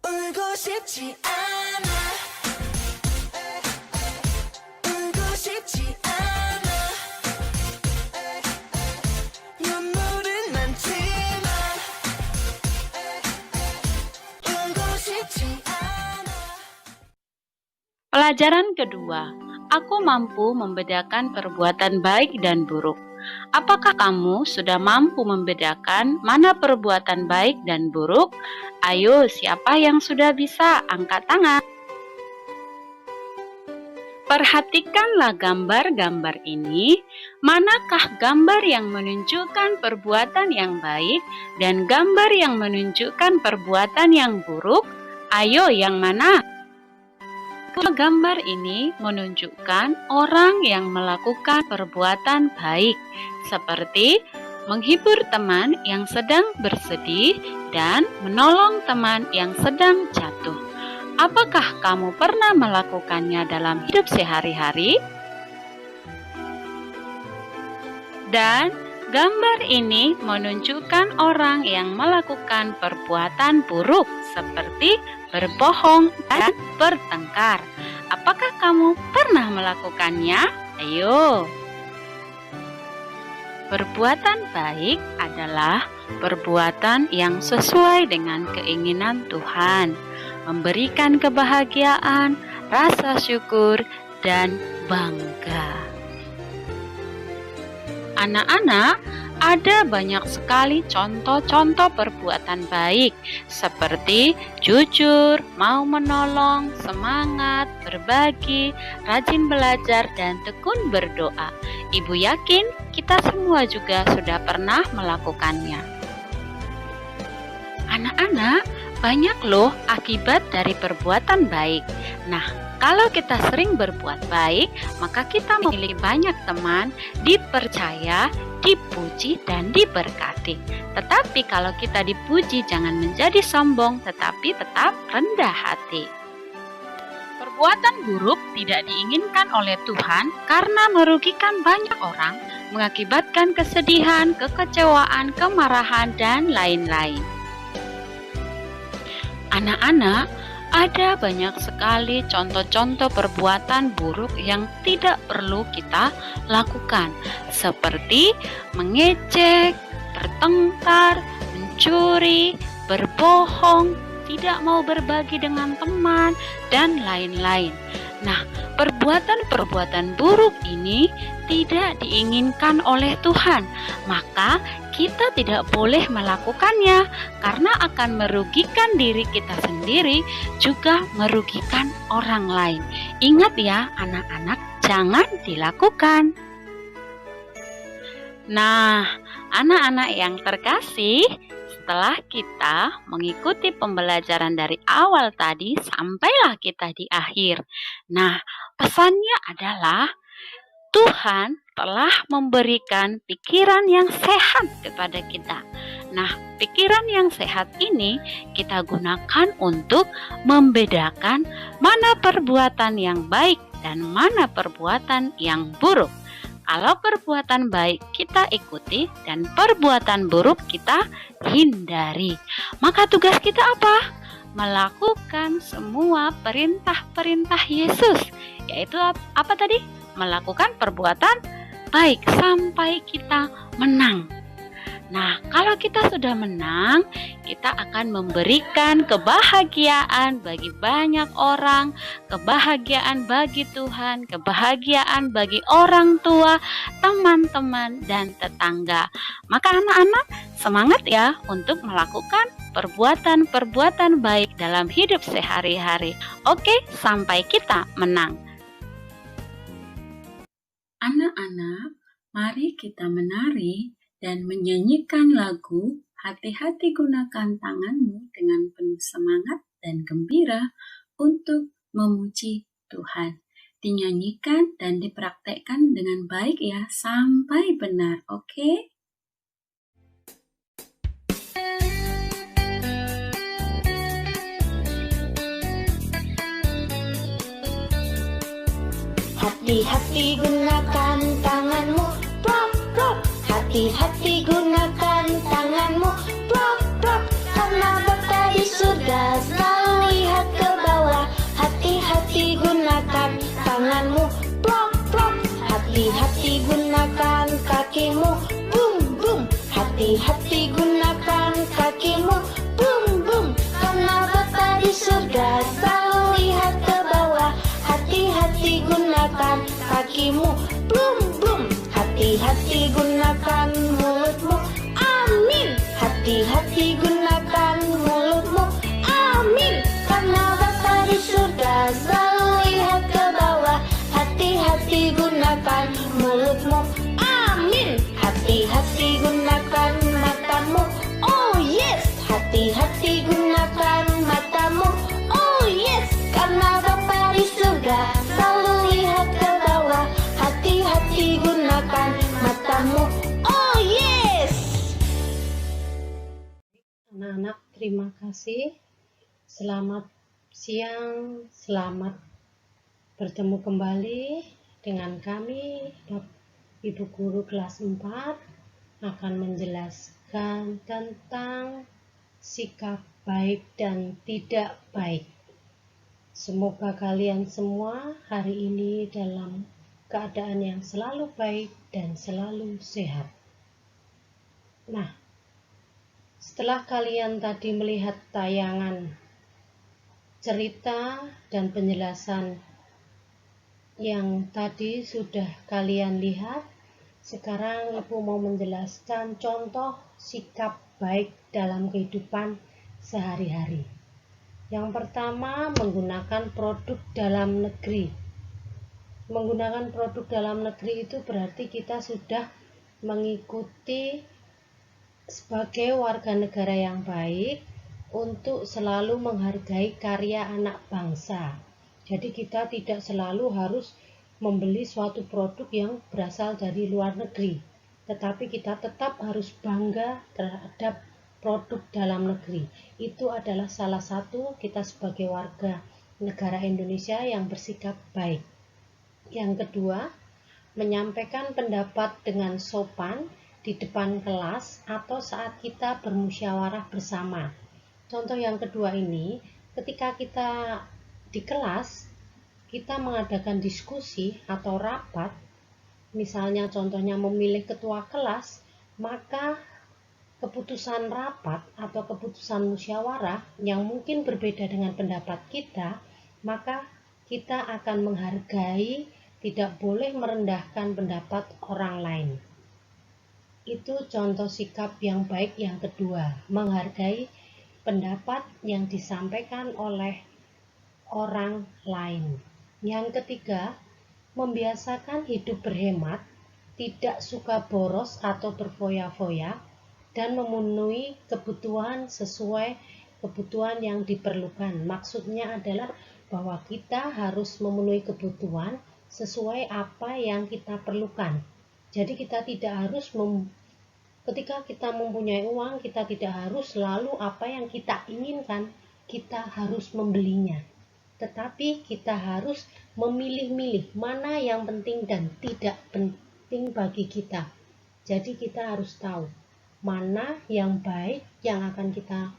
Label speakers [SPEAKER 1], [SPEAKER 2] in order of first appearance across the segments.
[SPEAKER 1] 울고 싶지 않아 울고 싶지 않아 눈물은 많지만 울고 싶지 않아.
[SPEAKER 2] Pelajaran kedua, aku mampu membedakan perbuatan baik dan buruk. Apakah kamu sudah mampu membedakan mana perbuatan baik dan buruk? Ayo, siapa yang sudah bisa? Angkat tangan. Perhatikanlah gambar-gambar ini. Manakah gambar yang menunjukkan perbuatan yang baik dan gambar yang menunjukkan perbuatan yang buruk? Ayo, yang mana? Gambar ini menunjukkan orang yang melakukan perbuatan baik, seperti menghibur teman yang sedang bersedih dan menolong teman yang sedang jatuh. Apakah kamu pernah melakukannya dalam hidup sehari-hari? Dan gambar ini menunjukkan orang yang melakukan perbuatan buruk, seperti berbohong dan bertengkar. Apakah kamu pernah melakukannya? Ayo. Perbuatan baik adalah perbuatan yang sesuai dengan keinginan Tuhan, memberikan kebahagiaan, rasa syukur, dan bangga. Anak-anak, ada banyak sekali contoh-contoh perbuatan baik, seperti jujur, mau menolong, semangat, berbagi, rajin belajar, dan tekun berdoa. Ibu yakin kita semua juga sudah pernah melakukannya. Anak-anak, banyak loh akibat dari perbuatan baik. Nah, kalau kita sering berbuat baik, maka kita memiliki banyak teman, dipercaya, dipuji, dan diberkati. Tetapi kalau kita dipuji, jangan menjadi sombong, tetapi tetap rendah hati. Perbuatan buruk tidak diinginkan oleh Tuhan karena merugikan banyak orang, mengakibatkan kesedihan, kekecewaan, kemarahan, dan lain-lain. Anak-anak, ada banyak sekali contoh-contoh perbuatan buruk yang tidak perlu kita lakukan, seperti mengejek, bertengkar, mencuri, berbohong, tidak mau berbagi dengan teman, dan lain-lain. Nah, perbuatan-perbuatan buruk ini tidak diinginkan oleh Tuhan, maka kita tidak boleh melakukannya karena akan merugikan diri kita sendiri, juga merugikan orang lain. Ingat ya anak-anak, jangan dilakukan. Nah, anak-anak yang terkasih, setelah kita mengikuti pembelajaran dari awal tadi sampailah kita di akhir. Nah, pesannya adalah Tuhan telah memberikan pikiran yang sehat kepada kita. Nah, pikiran yang sehat ini kita gunakan untuk membedakan mana perbuatan yang baik dan mana perbuatan yang buruk. Kalau perbuatan baik kita ikuti dan perbuatan buruk kita hindari. Maka tugas kita apa? Melakukan semua perintah-perintah Yesus. Yaitu apa tadi? Melakukan perbuatan baik sampai kita menang. Nah, kalau kita sudah menang, kita akan memberikan kebahagiaan bagi banyak orang, kebahagiaan bagi Tuhan, kebahagiaan bagi orang tua, teman-teman, dan tetangga. Maka anak-anak, semangat ya untuk melakukan perbuatan-perbuatan baik dalam hidup sehari-hari. Oke, sampai kita menang. Anak-anak, mari kita menari dan menyanyikan lagu "Hati-hati gunakan tanganmu" dengan penuh semangat dan gembira untuk memuji Tuhan. Dinyanyikan dan dipraktekkan dengan baik ya, sampai benar, oke?
[SPEAKER 3] Hati-hati gunakan tanganmu, plop, plop. Hati-hati gunakan tanganmu, plop, plop. Karena Bapa di surga selalu gunakan mulutmu. Amin. Hati-hati gunakan matamu. Oh yes. Hati-hati gunakan matamu. Oh yes. Karena Bapa di surga selalu lihat ke bawah. Hati-hati gunakan matamu. Oh yes.
[SPEAKER 4] Anak-anak, terima kasih. Selamat siang, selamat bertemu kembali dengan kami. Ibu Guru kelas 4 akan menjelaskan tentang sikap baik dan tidak baik. Semoga kalian semua hari ini dalam keadaan yang selalu baik dan selalu sehat. Nah, setelah kalian tadi melihat tayangan cerita dan penjelasan yang tadi sudah kalian lihat, sekarang Ibu mau menjelaskan contoh sikap baik dalam kehidupan sehari-hari. Yang pertama, menggunakan produk dalam negeri. Menggunakan produk dalam negeri itu berarti kita sudah mengikuti sebagai warga negara yang baik untuk selalu menghargai karya anak bangsa. Jadi kita tidak selalu harus membeli suatu produk yang berasal dari luar negeri, tetapi kita tetap harus bangga terhadap produk dalam negeri. Itu adalah salah satu kita sebagai warga negara Indonesia yang bersikap baik. Yang kedua, menyampaikan pendapat dengan sopan di depan kelas atau saat kita bermusyawarah bersama. Contoh yang kedua ini, ketika kita di kelas, kita mengadakan diskusi atau rapat, misalnya contohnya memilih ketua kelas, maka keputusan rapat atau keputusan musyawarah yang mungkin berbeda dengan pendapat kita, maka kita akan menghargai, tidak boleh merendahkan pendapat orang lain. Itu contoh sikap yang baik yang kedua, menghargai pendapat yang disampaikan oleh orang lain. Yang ketiga, membiasakan hidup berhemat, tidak suka boros atau berfoya-foya, dan memenuhi kebutuhan sesuai kebutuhan yang diperlukan. Maksudnya adalah bahwa kita harus memenuhi kebutuhan sesuai apa yang kita perlukan. Jadi kita tidak harus ketika kita mempunyai uang, kita tidak harus selalu apa yang kita inginkan, kita harus membelinya. Tetapi kita harus memilih-milih mana yang penting dan tidak penting bagi kita. Jadi kita harus tahu mana yang baik yang akan kita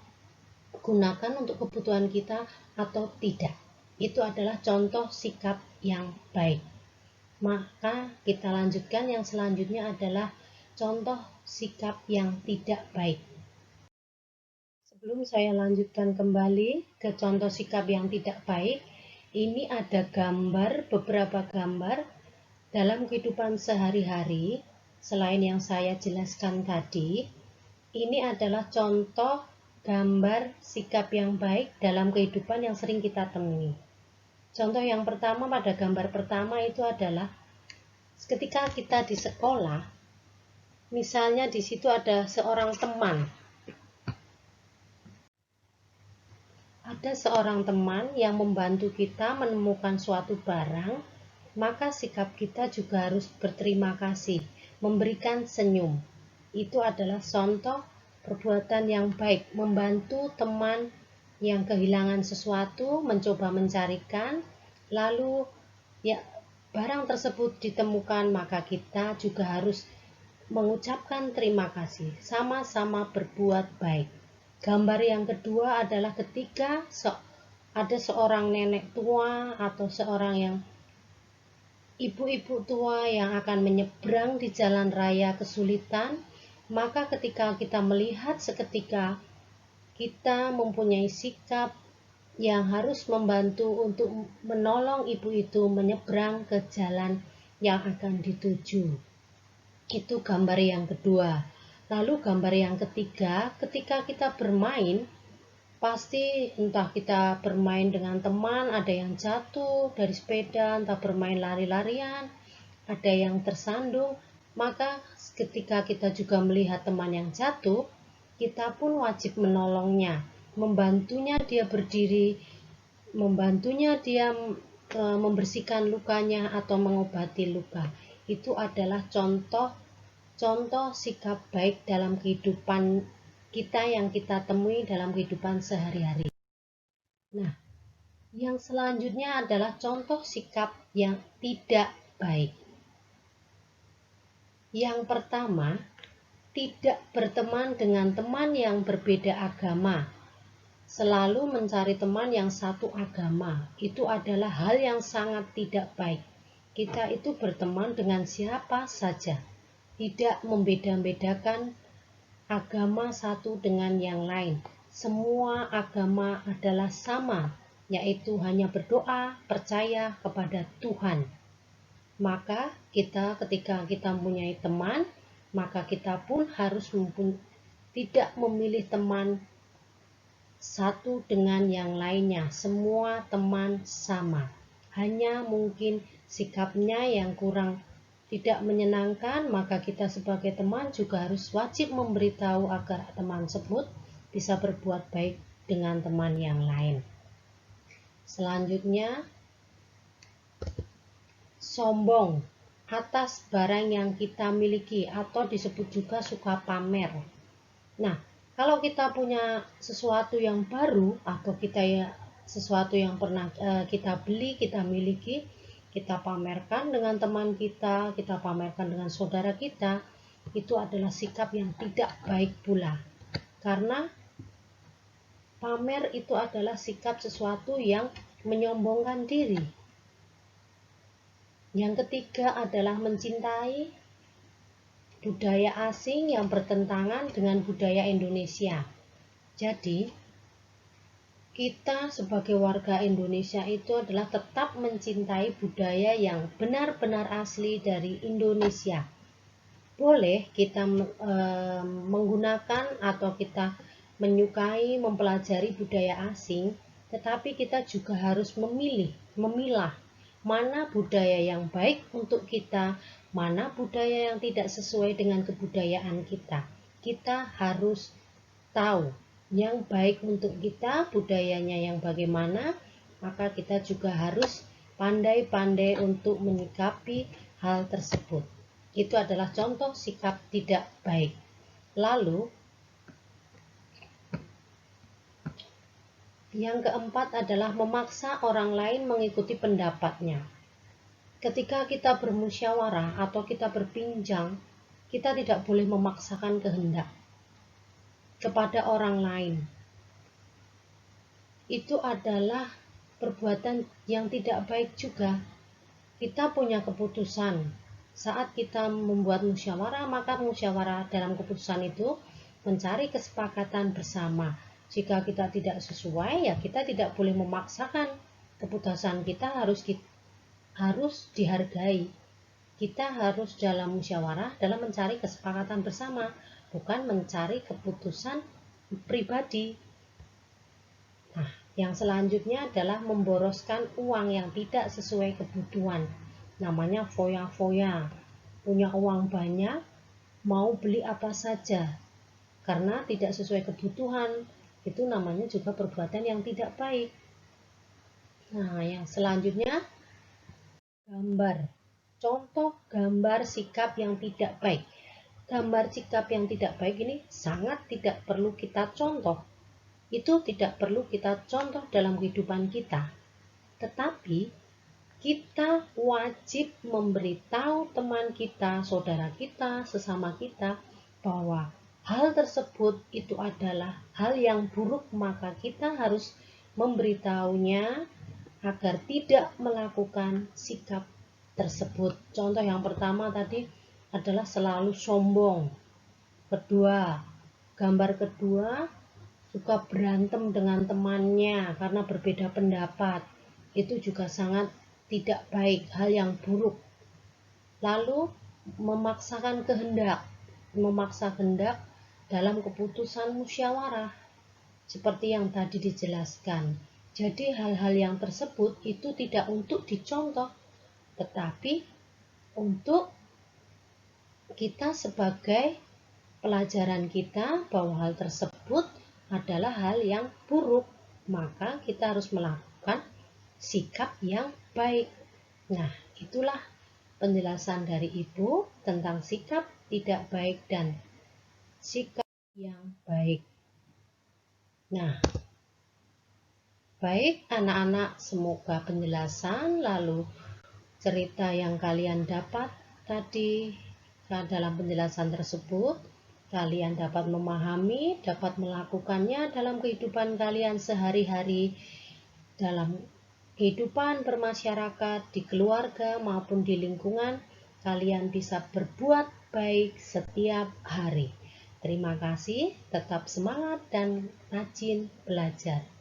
[SPEAKER 4] gunakan untuk kebutuhan kita atau tidak. Itu adalah contoh sikap yang baik. Maka kita lanjutkan, yang selanjutnya adalah contoh sikap yang tidak baik. Sebelum saya lanjutkan kembali ke contoh sikap yang tidak baik, ini ada beberapa gambar dalam kehidupan sehari-hari. Selain yang saya jelaskan tadi, ini adalah contoh gambar sikap yang baik dalam kehidupan yang sering kita temui. Contoh yang pertama, pada gambar pertama itu adalah ketika kita di sekolah, misalnya di situ ada seorang teman. Ada seorang teman yang membantu kita menemukan suatu barang, maka sikap kita juga harus berterima kasih, memberikan senyum. Itu adalah contoh perbuatan yang baik, membantu teman yang kehilangan sesuatu, mencoba mencarikan, lalu ya barang tersebut ditemukan, maka kita juga harus mengucapkan terima kasih, sama-sama berbuat baik. Gambar yang kedua adalah ketika ada seorang nenek tua atau seorang yang ibu-ibu tua yang akan menyeberang di jalan raya kesulitan, maka ketika kita melihat seketika kita mempunyai sikap yang harus membantu untuk menolong ibu itu menyeberang ke jalan yang akan dituju. Itu gambar yang kedua. Lalu gambar yang ketiga, ketika kita bermain, pasti entah kita bermain dengan teman, ada yang jatuh dari sepeda, entah bermain lari-larian, ada yang tersandung, maka ketika kita juga melihat teman yang jatuh, kita pun wajib menolongnya, membantunya dia berdiri, membantunya dia membersihkan lukanya atau mengobati luka. Itu adalah contoh sikap baik dalam kehidupan kita yang kita temui dalam kehidupan sehari-hari. Nah, yang selanjutnya adalah contoh sikap yang tidak baik. Yang pertama, tidak berteman dengan teman yang berbeda agama. Selalu mencari teman yang satu agama. Itu adalah hal yang sangat tidak baik. Kita itu berteman dengan siapa saja. Tidak membeda-bedakan agama satu dengan yang lain. Semua agama adalah sama, yaitu hanya berdoa, percaya kepada Tuhan. Maka ketika kita mempunyai teman, maka kita pun harus tidak memilih teman satu dengan yang lainnya. Semua teman sama. Hanya mungkin sikapnya yang kurang tidak menyenangkan, maka kita sebagai teman juga harus wajib memberitahu agar teman tersebut bisa berbuat baik dengan teman yang lain. Selanjutnya, sombong atas barang yang kita miliki atau disebut juga suka pamer. Nah, kalau kita punya sesuatu yang baru atau sesuatu yang pernah kita beli, kita miliki, kita pamerkan dengan teman kita pamerkan dengan saudara kita, itu adalah sikap yang tidak baik pula. Karena pamer itu adalah sikap sesuatu yang menyombongkan diri. Yang ketiga adalah mencintai budaya asing yang bertentangan dengan budaya Indonesia. Jadi, kita sebagai warga Indonesia itu adalah tetap mencintai budaya yang benar-benar asli dari Indonesia. Boleh kita menggunakan atau kita menyukai, mempelajari budaya asing, tetapi kita juga harus memilah mana budaya yang baik untuk kita, mana budaya yang tidak sesuai dengan kebudayaan kita. Kita harus tahu yang baik untuk kita, budayanya yang bagaimana, maka kita juga harus pandai-pandai untuk menyikapi hal tersebut. Itu adalah contoh sikap tidak baik. Lalu, yang keempat adalah memaksa orang lain mengikuti pendapatnya. Ketika kita bermusyawarah atau kita berbincang, kita tidak boleh memaksakan kehendak kepada orang lain. Itu adalah perbuatan yang tidak baik juga. Kita punya keputusan. Saat kita membuat musyawarah, maka musyawarah dalam keputusan itu mencari kesepakatan bersama. Jika kita tidak sesuai, ya kita tidak boleh memaksakan. Keputusan kita harus dihargai. Kita harus dalam musyawarah dalam mencari kesepakatan bersama, bukan mencari keputusan pribadi. Nah, yang selanjutnya adalah memboroskan uang yang tidak sesuai kebutuhan. Namanya foya-foya. Punya uang banyak, mau beli apa saja karena tidak sesuai kebutuhan. Itu namanya juga perbuatan yang tidak baik. Nah, yang selanjutnya, gambar. Contoh gambar sikap yang tidak baik. Gambar sikap yang tidak baik ini sangat tidak perlu kita contoh. Itu tidak perlu kita contoh dalam kehidupan kita. Tetapi, kita wajib memberitahu teman kita, saudara kita, sesama kita, bahwa hal tersebut itu adalah hal yang buruk, maka kita harus memberitahunya agar tidak melakukan sikap tersebut. Contoh yang pertama tadi adalah selalu sombong. Gambar kedua, suka berantem dengan temannya karena berbeda pendapat. Itu juga sangat tidak baik, hal yang buruk. Lalu, memaksa kehendak dalam keputusan musyawarah seperti yang tadi dijelaskan. Jadi hal-hal yang tersebut itu tidak untuk dicontoh, tetapi untuk kita sebagai pelajaran kita bahwa hal tersebut adalah hal yang buruk, maka kita harus melakukan sikap yang baik. Nah, itulah penjelasan dari Ibu tentang sikap tidak baik dan sikap yang baik. Nah, baik anak-anak, semoga penjelasan lalu cerita yang kalian dapat tadi dalam penjelasan tersebut kalian dapat memahami, dapat melakukannya dalam kehidupan kalian sehari-hari, dalam kehidupan bermasyarakat, di keluarga maupun di lingkungan. Kalian bisa berbuat baik setiap hari. Terima kasih, tetap semangat dan rajin belajar.